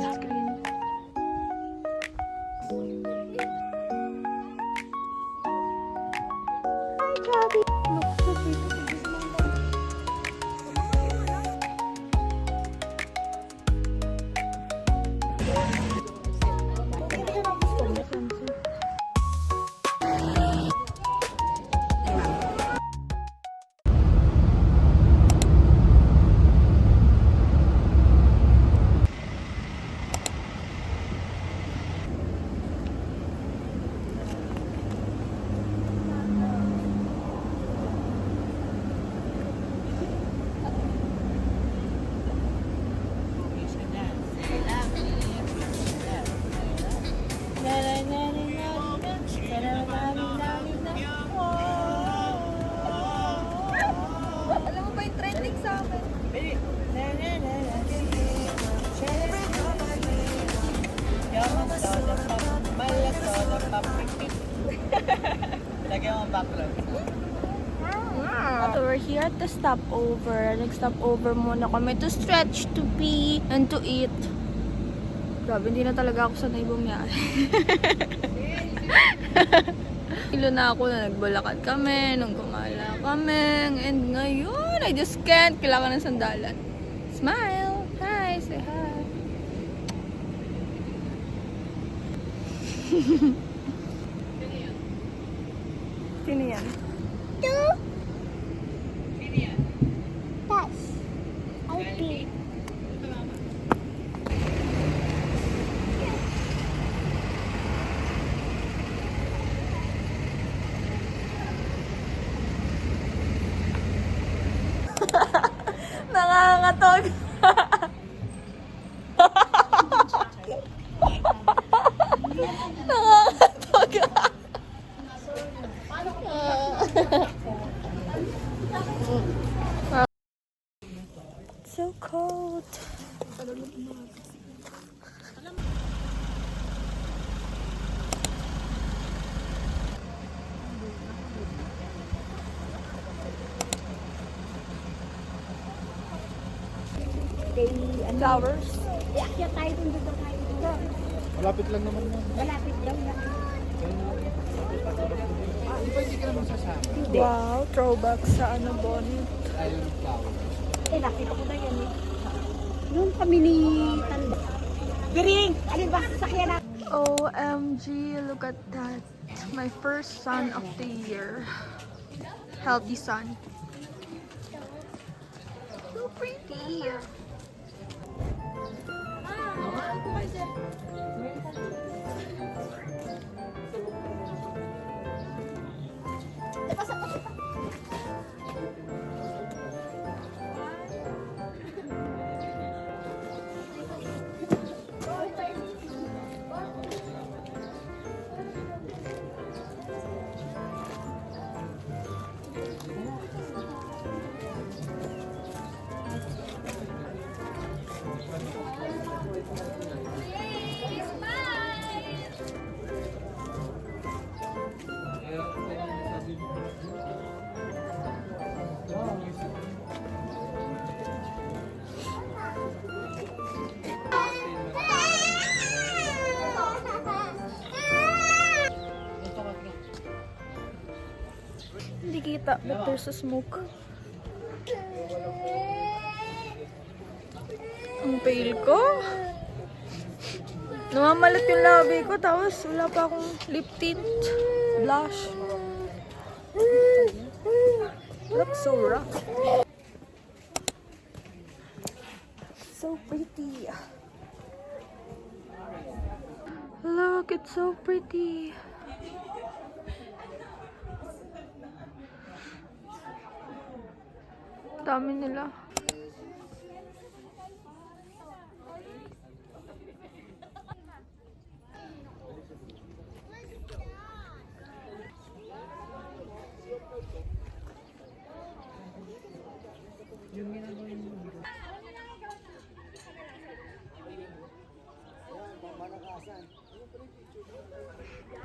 screen. Hi, Chubby! Look so pretty. Alam mo ba yung trending sa akin? Lagyan mo ang backlog. So we're here at the stopover. Nag-stopover muna kami to stretch, to pee, and to eat. Grabe, hindi na talaga ako sanay bumiyahe. Ilo na ako na nagbulakad kami, nung gumala kami, and ngayon, I just can't. Kailangan ng sandalan. Smile! Hi! Say hi! Sino yan? Nangangatog. Nangangatog. So cold. Flowers. Iakyat tayo dun dito tayo. Malapit lang naman yan. Malapit daw yan. Di ba hindi ka naman sasama? Wow, throwback sa ano, bonnet. Ayun, flower. Nakita ko na yan eh. Noon kami ni Tanda. Biring! Alin ba? Sakyan na. OMG, look at that. My first son of the year. Healthy son. So pretty. Hindi kita, but there's a smoke. Ang pale ko. Namamalat yung labi ko, tapos wala pa akong lip tint, blush. Looks so rough. So pretty. Look, it's so pretty. Dami nila.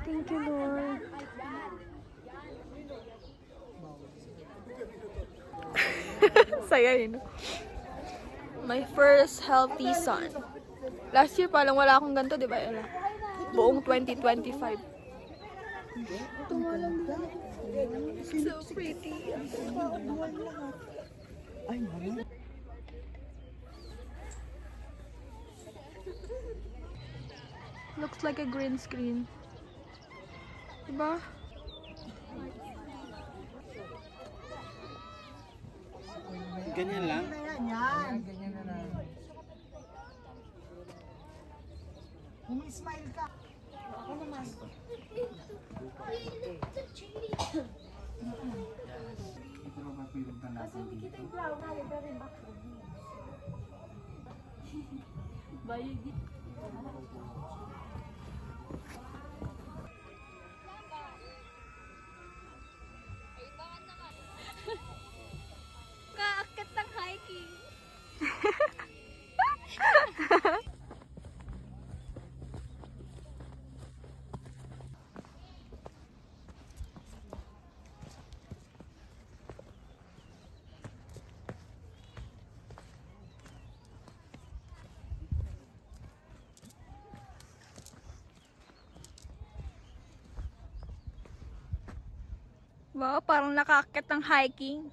Thank you, Lord. Saya yun. My first healthy son. Last year palang wala akong ganito, di ba, Ella? Buong 2025. Ito nga lang din. So pretty. Ay, mama. Looks like a green screen. Diba? Ganyan lang? Yan. Ganyan na lang. Umi-smile ka. Ako naman. Ito ba mapiluntan natin dito? Kaakit ng hiking. Wow, parang nakakit ng hiking.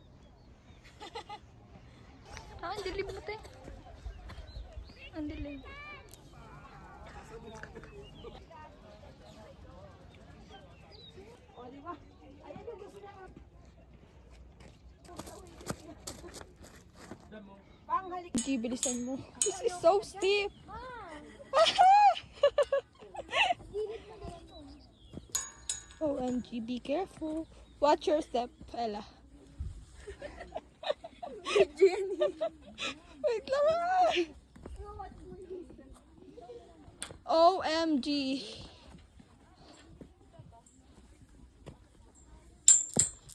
Ang dilim mo, te. Ang dilim. G, bilisan mo. This is so steep. OMG, be careful. Watch your step, Ella. Jenny. Wait lang. OMG.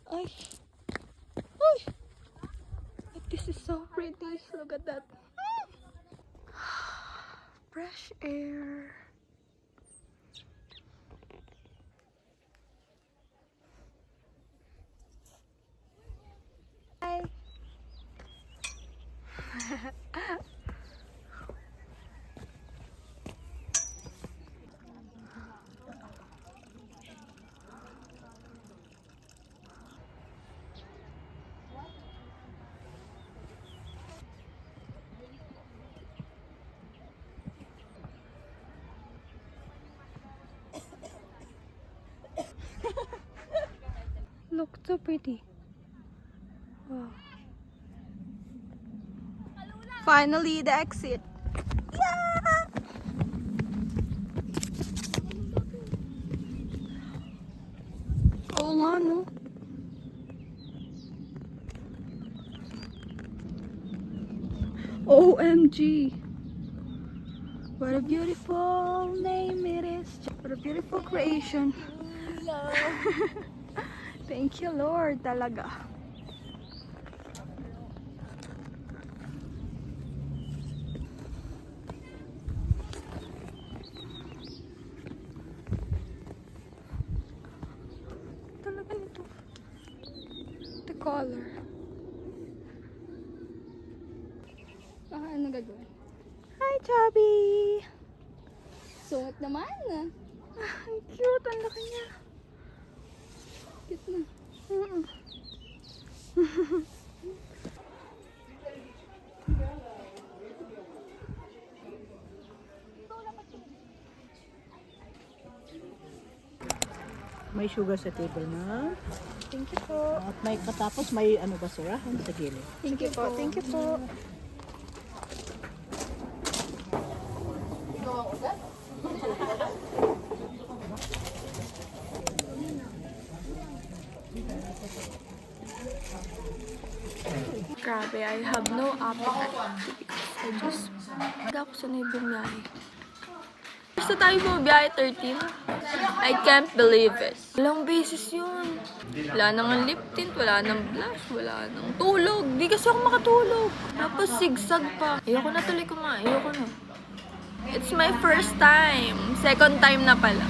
Ay. Ay. This is so pretty. Look at that. Fresh air. Hi. Look, so pretty. Wow. Finally, the exit. Yeah! Oo nga, no? OMG! What a beautiful name it is. What a beautiful creation. Thank you, Lord, talaga. Talaga nito. The color. Ano gagawin? Hi, Chubby! Suot naman. Ang cute, ang laki niya. Cute na. May sugar sa table na. Thank you po. At may katapos may ano basurahan sa gilid. Thank you po. Thank you po. Grabe, I have no appetite because I just hindi ako sanay bumiyahe. Basta tayo bumiyahe 13. I can't believe it. Ilang beses yun. Wala nang lip tint, wala nang blush, wala nang tulog. Di kasi ako makatulog. Tapos sigsag pa. Ayoko na tuloy kumain. Ayoko na. It's my first time. Second time na pala.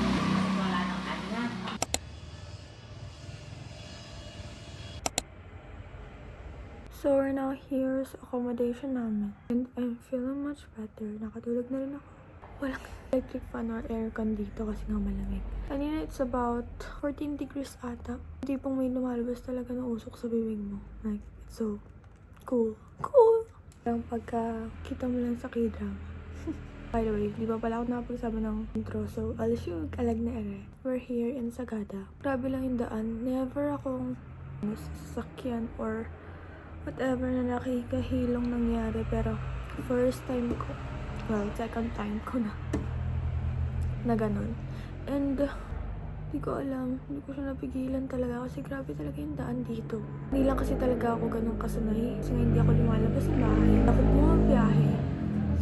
So, we're now here sa accommodation namin. And I'm feeling much better. Nakatulog na rin ako. Walang electric fan or aircon dito kasi nga malamig. Kanina it's about 14 degrees ata. Hindi pong may lumalabas talaga na usok sa bibig mo. Like, it's so cool. Cool! Ang pagkakita mo lang sa K-drama. By the way, di ba pala ako nakapagsabi ng intro? So, alas yung kalag na ere. We're here in Sagada. Grabe lang yung daan. Never akong sasakyan or whatever na nakikahilong nangyari. Pero, first time ko, well, second time ko na ganun. And, hindi ko alam, hindi ko siya napigilan talaga kasi grabe talaga yung daan dito. Hindi lang kasi talaga ako ganun kasanay kasi nga hindi ako lumalabas ng bahay. Ako bumabiyahe.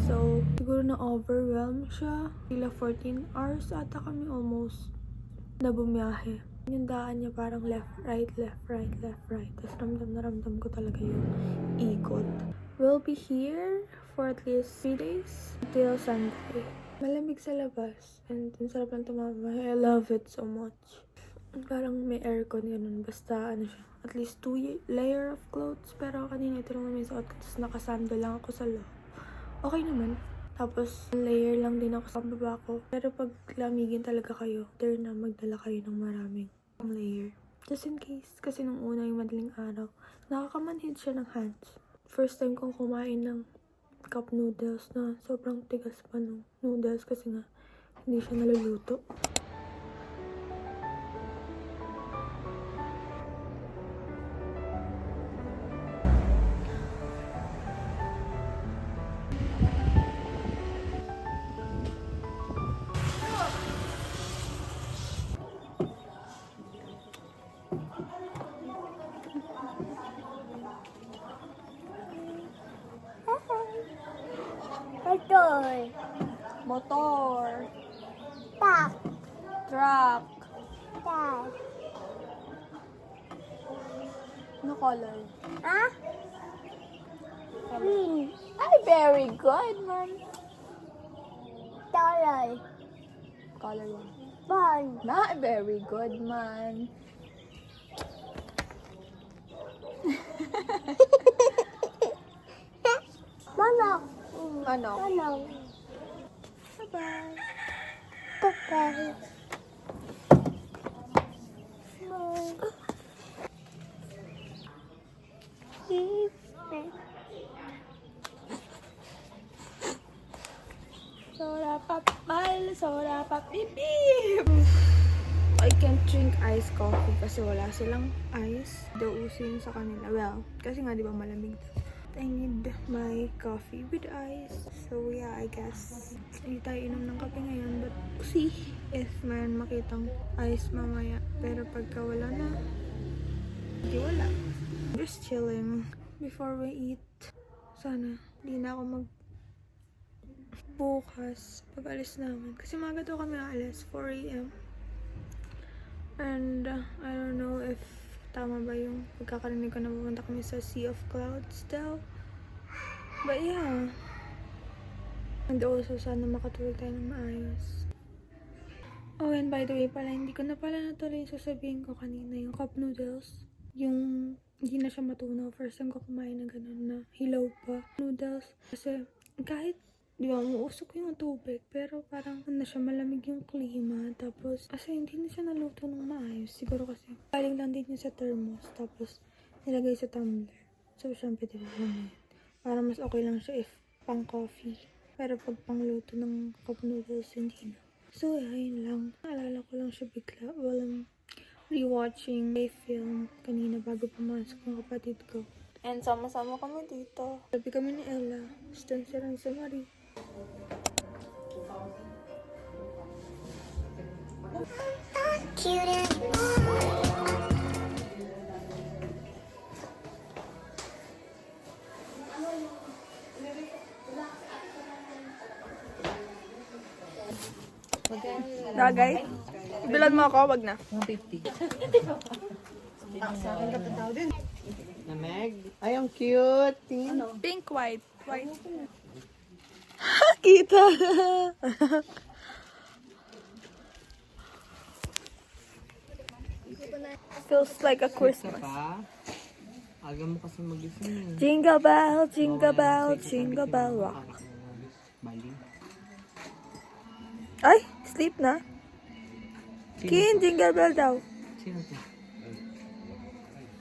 So, siguro na-overwhelm siya. Sila 14 hours ata kami almost na bumiyahe. Yung daan niya parang left, right, left, right, left, right. Tapos ramdam na ramdam ko talaga yung ikot. We'll be here for at least 3 days until Sunday. Malamig sa labas. And ang sarap lang tumama. I love it so much. Parang may aircon ganun. Basta ano siya. At least 2 layer of clothes. Pero kanina ito lang naman yung suot ko. Tapos nakasando lang ako sa loob. Okay naman. Tapos layer lang din ako sa baba ko. Pero pag lamigin talaga kayo, better na magdala kayo ng maraming layer. Just in case. Kasi nung una yung madaling araw, nakakamanhid siya ng hands. First time kong kumain ng cup noodles na sobrang tigas pa ng noodles kasi nga hindi siya naluluto. Motor. Truck. No color. Green. Ay, very good, man. Dollar. Color one. Bond. Not very good, man. Mama. Ano? Mama. Bye-bye. Bye-bye. Soda pop, mal, soda pop, beep, beep. I can't drink iced coffee kasi wala silang ice. Daw uso yun sa kanila. Well, kasi nga di ba malamig. I need my coffee with ice. So yeah, I guess hindi tayo inom ng kape ngayon. But see if man makitang ice mamaya. Pero pagka wala na, hindi wala. Just chilling before we eat. Sana hindi na ako bukas pag-alis namin. Kasi maga daw kami aalis, 4 AM. And I don't know if tama ba yung pagkakarinig ko na pupunta kami sa Sea of Clouds daw. But yeah. And also, sana makatulog tayo ng maayos. Oh, and by the way pala, hindi ko na pala natuloy yung sasabihin ko kanina, yung cup noodles. Yung hindi na siya matunaw. First time ko kumain na ganun na hilaw pa noodles. Kasi kahit di ba, umuusok yung tubig, pero parang na siya malamig yung klima. Tapos, kasi hindi na siya naluto ng maayos. Siguro kasi, galing lang din niya sa thermos. Tapos, nilagay sa tumbler. So, syempre, di ba, para mas okay lang siya if pang coffee. Pero pag pangluto ng cup noodles, hindi na. So, yun lang. Naalala ko lang siya bigla. While I'm rewatching a film kanina bago pumasok ng kapatid ko. And sama-sama kami dito. Sabi kami ni Ella. Stand siya lang sa Marie. Bagay? Bilan mo ako, wag na. 150. Na Meg? Ay, ang cute. Tingin. Pink, white. White. Kita! Feels like a Christmas. Pa? Aga mo kasi magising. Jingle bell, jingle bell, jingle bell rock. Bali. Ay, sleep na. Sino Kin, jingle bell daw. Sino to?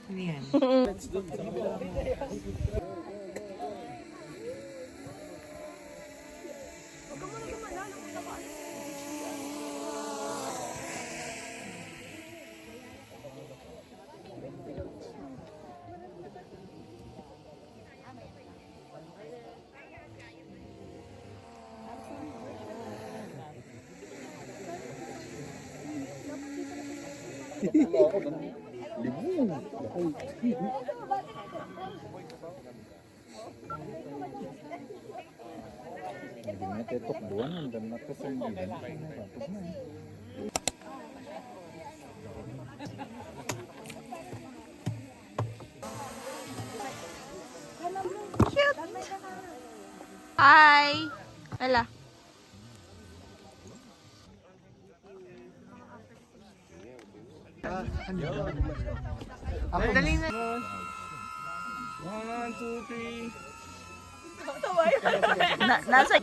Ano yan? Tetok buwan dan nakasanggilan. Tapos na. Hi! Wala. Dali na. 1, 2, 3. Nasa... 1,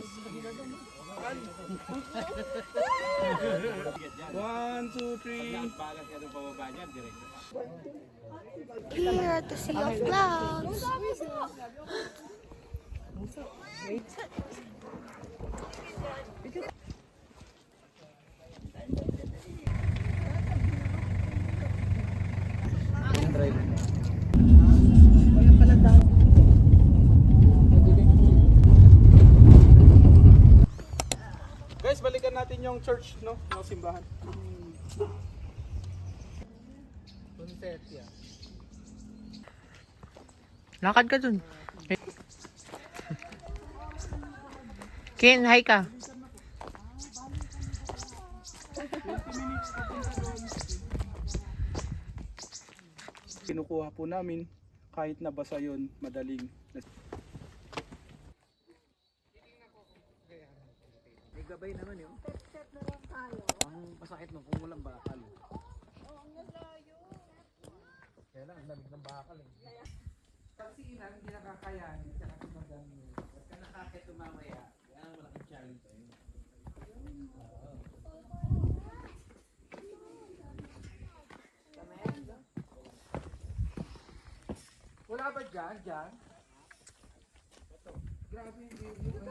2, 3. Here at the Sea of Clouds. Guys, balikan natin yung church, no? Yung simbahan. Lakad ka dun. Ken, hi ka. Kinukuha po namin kahit nabasa yun, madaling. May gabay naman yun. Ang pasakit no kung walang bakal. Kaya lang, ang lamig ng bakal eh. Pagsiinan, hindi nakakayanin, tsaka sumadami. Pagka nakakit tumamaya, yan ang malaking challenge sa'yo. Wala ba dyan? Dyan? Grabe yung view.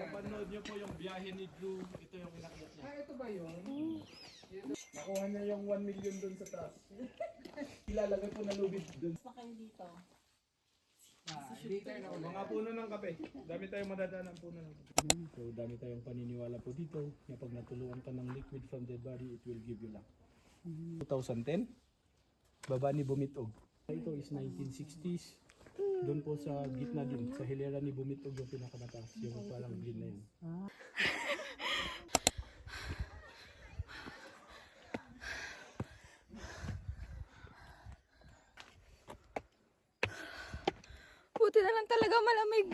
Panood niyo po yung biyahe ni Drew, ito yung inakyat niya. Ito ba yun? Nakuha niya yung 1 million dun sa taas. Ilalagay po na lubid dun. Mga puno ng kape. Dami tayong madadaanan puno ng kape. So dami tayong paniniwala po dito na pag natulungan ka ng liquid from dead body, it will give you luck. 2010, baba ni Bumitog. Ito is 1960s. Doon po sa gitna din, sa hilera ni Bumitog yung pinakamataas, yung parang green na yun. Buti na lang talaga malamig.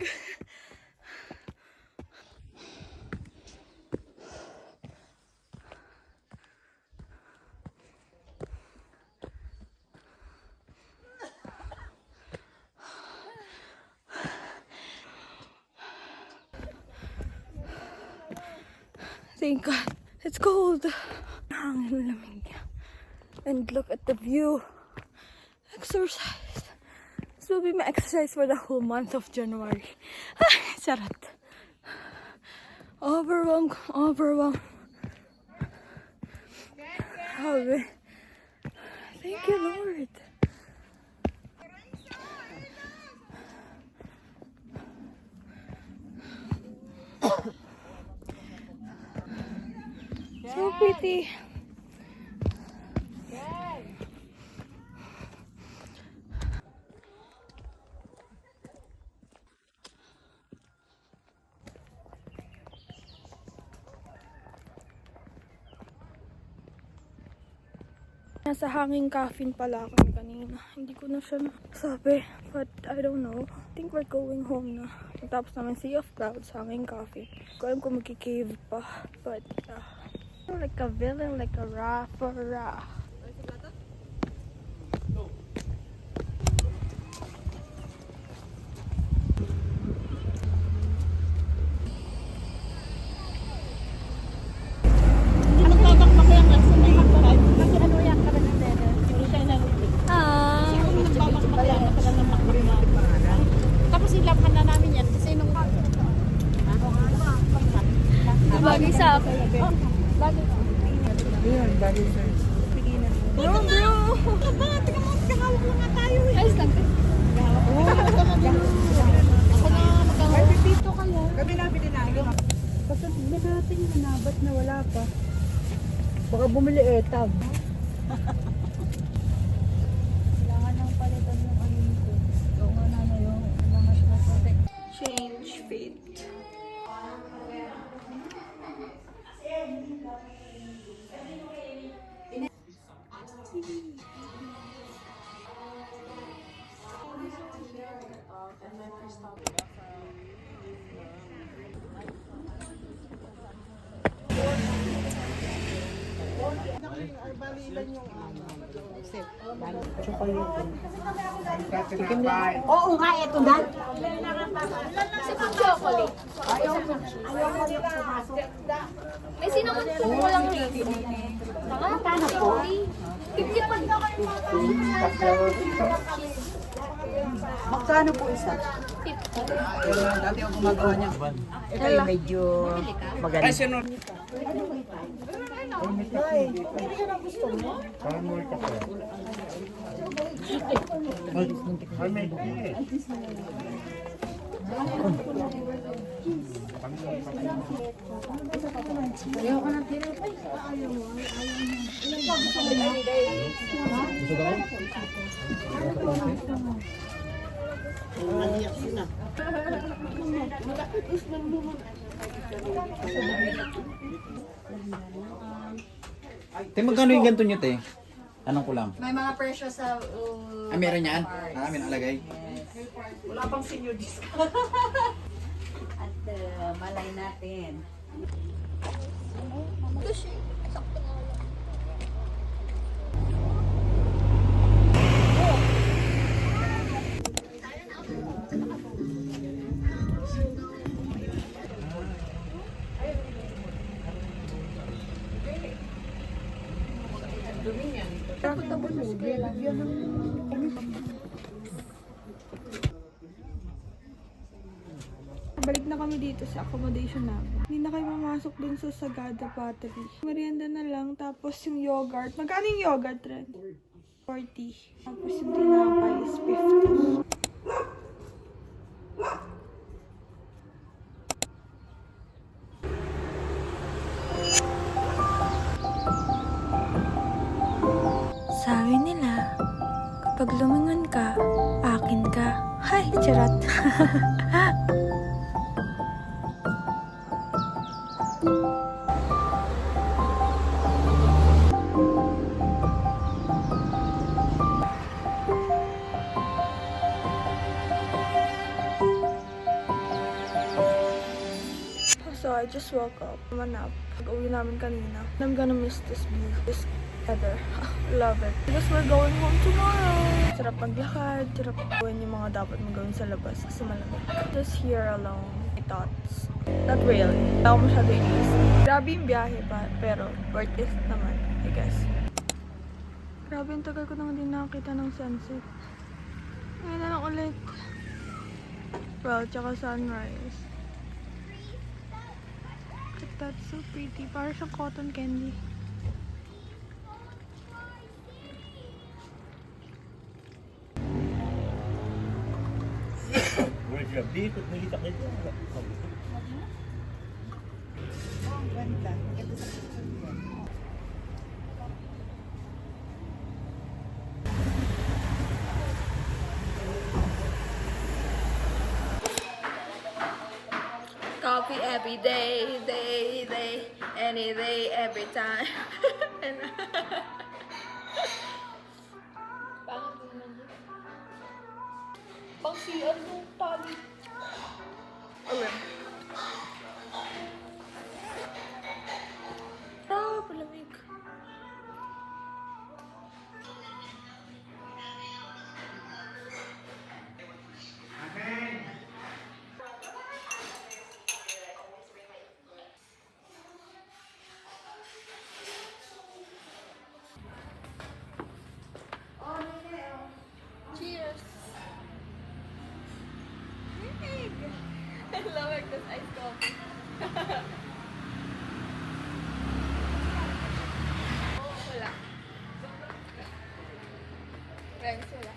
Thank God. It's cold. Hangin lamig. And look at the view. Exercise. This will be my exercise for the whole month of January. Charot. Overwhelmed. Grabe. Thank you, Lord. So pretty. Nasa hanging coffin pala kami kanina. na. Hindi ko na siya sabi. But I don't know. I think we're going home na. Tapos naman Sea of Clouds sa aming coffee. Hindi ko alam kung magki-cave pa. But yeah. Like a villain, like a Rafara. Anong tatakpak yan? Kasi may hagbaray. Kasi ano yan ka ng dede. Hindi tayo nalulog. Ah. Tapos ilaphan na namin yan. Kasi nung... Bagay sa akin. Ayun, bagay sir. Bro, bro! Tika mo, hawak lang nga tayo eh. Ayos lang. Ako na magkahawak. Pipito kayo. Kami nabili namin. Kasi natin na ba't na wala pa? Baka bumili etag. Kailangan ng palitan ng ano nito. Oo nga na yung mga protect. Change fate. Oo nga, eto na. Chocolate. May cinnamon po ko lang dito. Magkano po? 50 pa. Magkano po isa? Dati ako gumagawa niya. Ito yung medyo maganda. Te, magkano yung ganito nyo, te? Anong ko lang? May mga presyo sa... Ah, meron yan? May nakalagay? At malay natin. Balik na kami dito sa accommodation namin. Hindi na kayo mamasok dun sa Sagada Battery. Merienda na lang, tapos yung yogurt. Magkano yung yogurt, Ren? 40. Tapos yung tinapay is 50. Sabi nila, kapag lumingon ka, akin ka. Hay, charot. So I just woke up from a nap. Pag-uwi namin kanina. I'm gonna miss this view. This weather. Love it. Because we're going home tomorrow. Sarap maglakad. Sarap gawin yung mga dapat magawin sa labas kasi malamig. Just here alone. My thoughts. Not really. Hindi ako masyado inisip. Grabe yung biyahe pa. Pero worth it naman, I guess. Grabe, yung tagal ko naman din nakakita ng sunset. Ngayon na lang ulit. Well, tsaka sunrise. That's so pretty. Parang siyang cotton candy. Coffee every day, any day, every time. Pang CR ng tali. Okay. Ah, palamig. Cheers! I love it, this iced coffee. Wala. Friends, wala.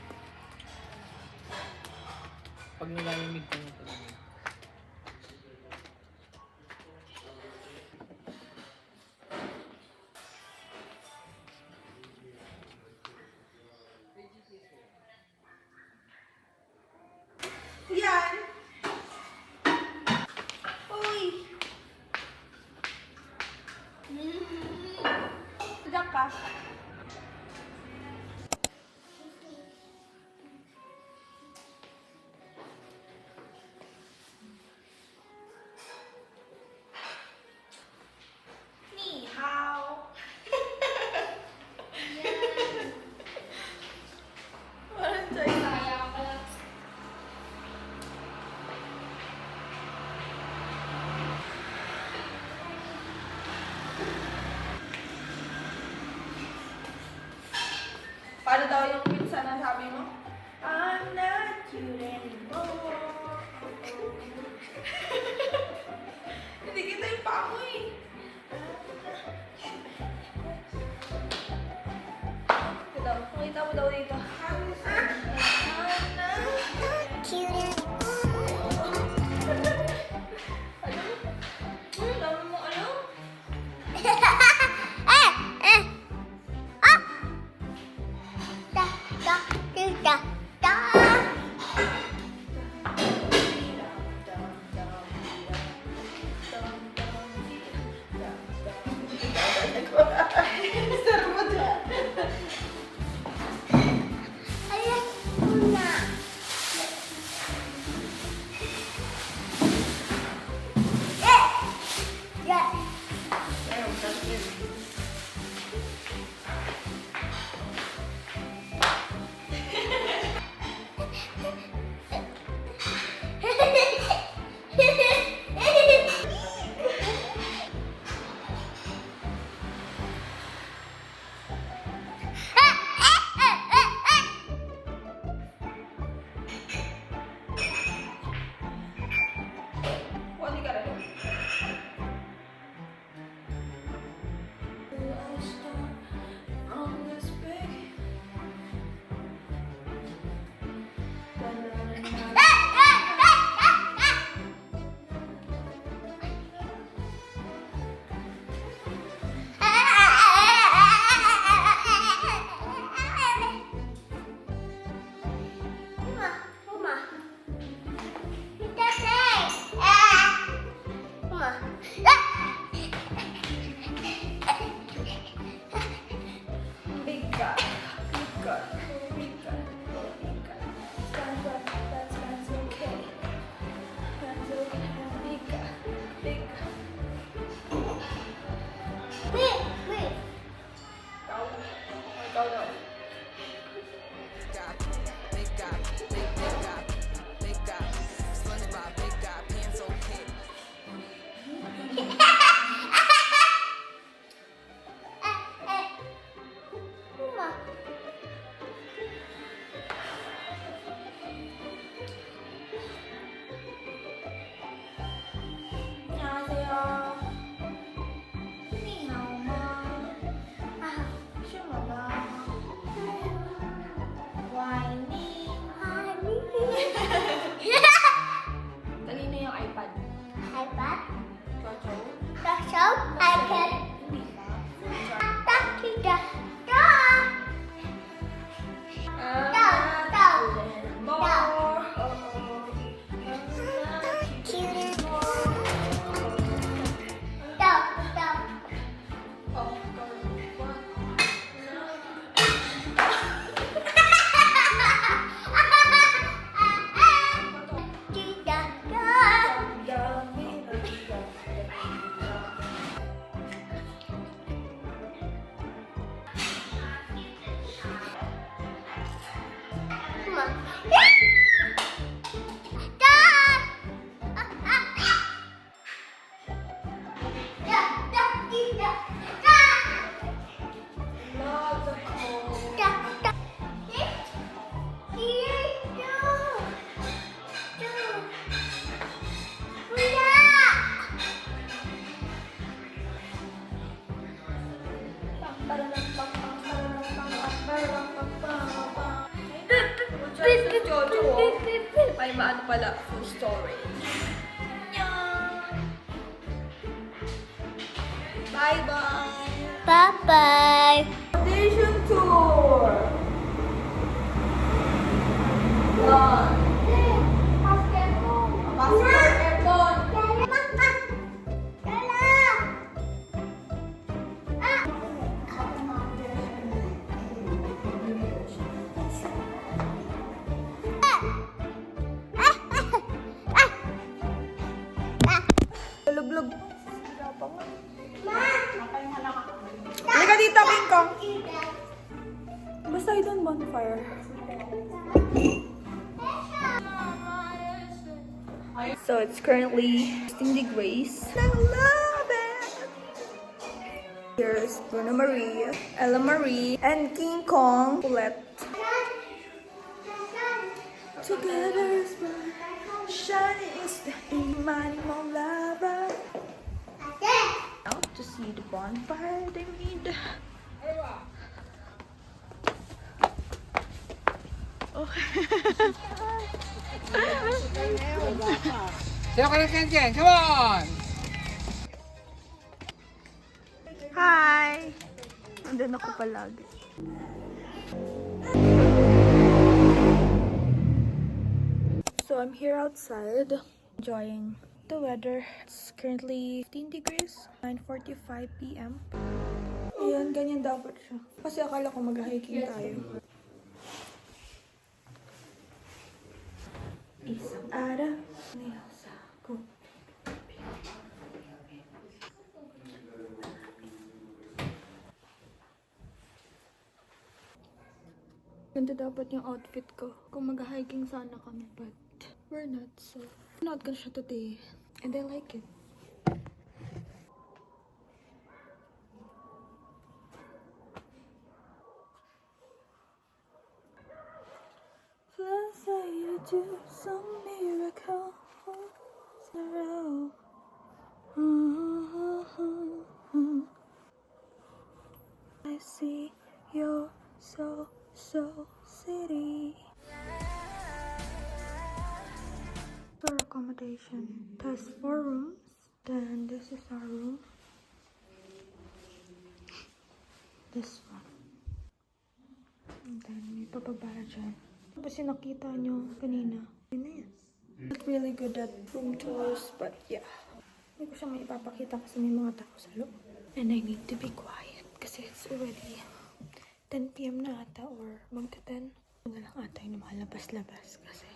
Pag nilalamig ka na talaga. Yan! Uy! Diyan ka. Ni hao. Walang choice. Paano daw yung minsan na sabi mo? I'm not cute anymore. Hindi kita yung paa mo eh. Ito daw, makita mo daw dito. I'm not cute anymore. Ano? Dami mo ano? Kuha ka rin. nga pala, full storage. Bye-bye! Bye-bye! Station tour! Done! Passport aircon! Luglog. Halika dito, King Kong. Basta ito ang bonfire. So it's currently 16 degrees. I love it! Here's Bruno Marie, Ella Marie, and King Kong Colette. Together is bright, shining is the imani mong lava. Now to see the bonfire they made. Oh. Sino ka rin dyan? Come on! Hi! Nandun ako palagi. So I'm here outside, enjoying the weather. It's currently 15 degrees, 9:45 p.m. Ayan, ganyan dapat siya. Kasi akala ko mag-hiking tayo. Isang araw, nilasa ko. Ganda dapat yung outfit ko kung mag-hiking sana kami, but we're not, so not gonna siya today. And I like it. Let's say you do some miracle in a row. I see you're so city. For accommodation, there's 4 rooms. Then this is our room. This one. And then may pababa dyan. Tapos yung nakita nyo kanina. Yun na yan. Not really good at room tours, but yeah. Hindi ko siya may ipapakita kasi may mga tao sa loob. And I need to be quiet kasi it's already 10 p.m. na ata or magta-10. Na lang ata yung lumalabas-labas kasi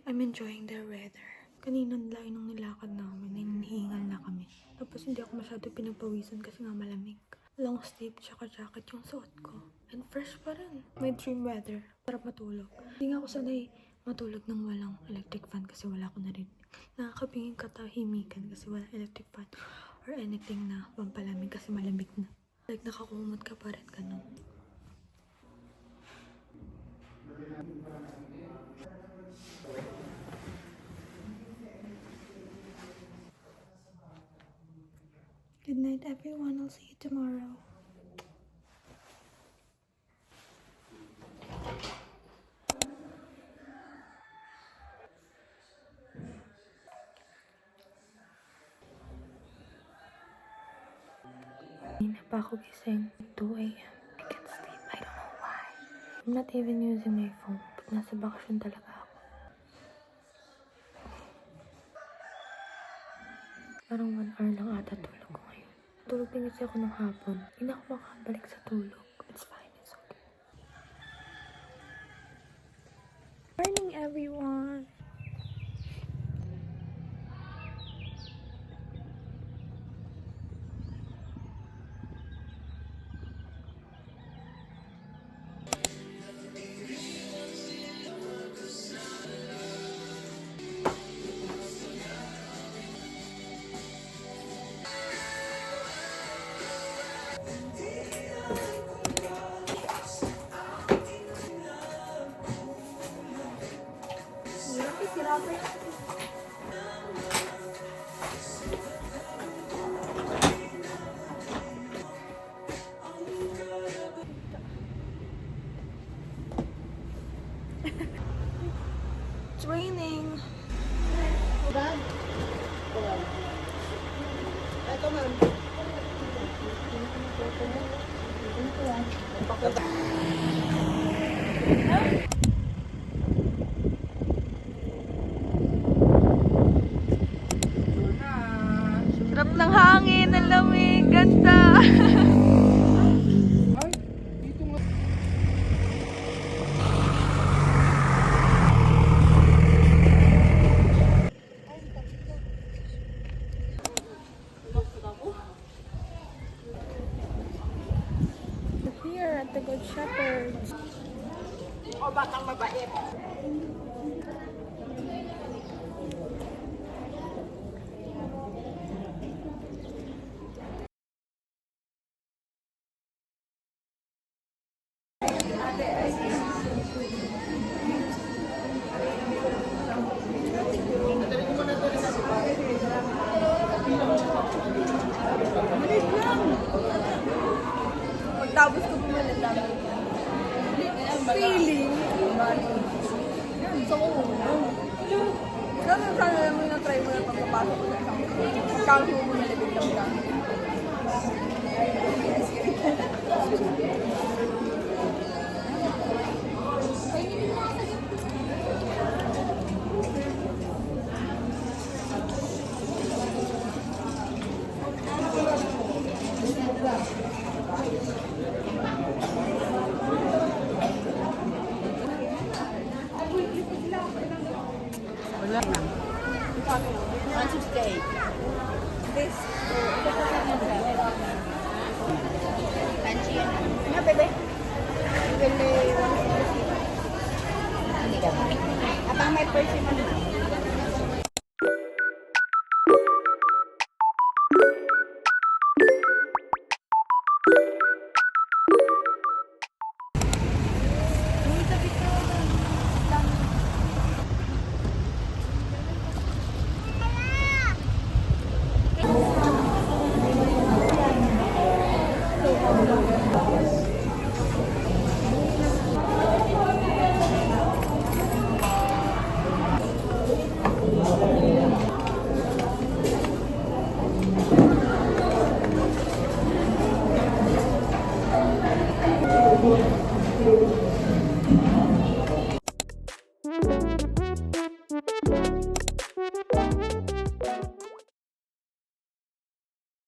I'm enjoying the weather. Kanina lang nung nilakad namin, hinihingal na kami. Tapos hindi ako masyado pinagpawisan kasi nga malamig. Long sleeve tsaka jacket yung suot ko. And fresh pa rin. May dream weather. Sarap matulog. Hindi nga ako sanay matulog ng walang electric fan kasi wala ko na rin. Nakakapingin katahimikan kasi walang electric fan or anything na pampalamig kasi malamig na. Like nakakumot ka pa rin ganun. Good night, everyone. I'll see you tomorrow. Hindi na pa ako gising. 2 a.m. I can't sleep. I don't know why. I'm not even using my phone. Pag nasa bakasyon talaga ako. Parang 1 hour lang ata tulog ko ngayon. Tulog din kasi ako ng hapon. Hindi na ako makabalik sa tulog. It's fine. It's okay. Morning, everyone! It's raining. Sarap ng hangin, ang lamig, ganda. Here at the Good Shepherd. O batang mabait. Pagtapos ko pumalit lang. Feeling. So, ganun sana lang mo na-try mo na pagpapasok ko sa isang account mo mo nalibig lang lang. Ano, bebe? Bebe, 150. Abang may persimmon na.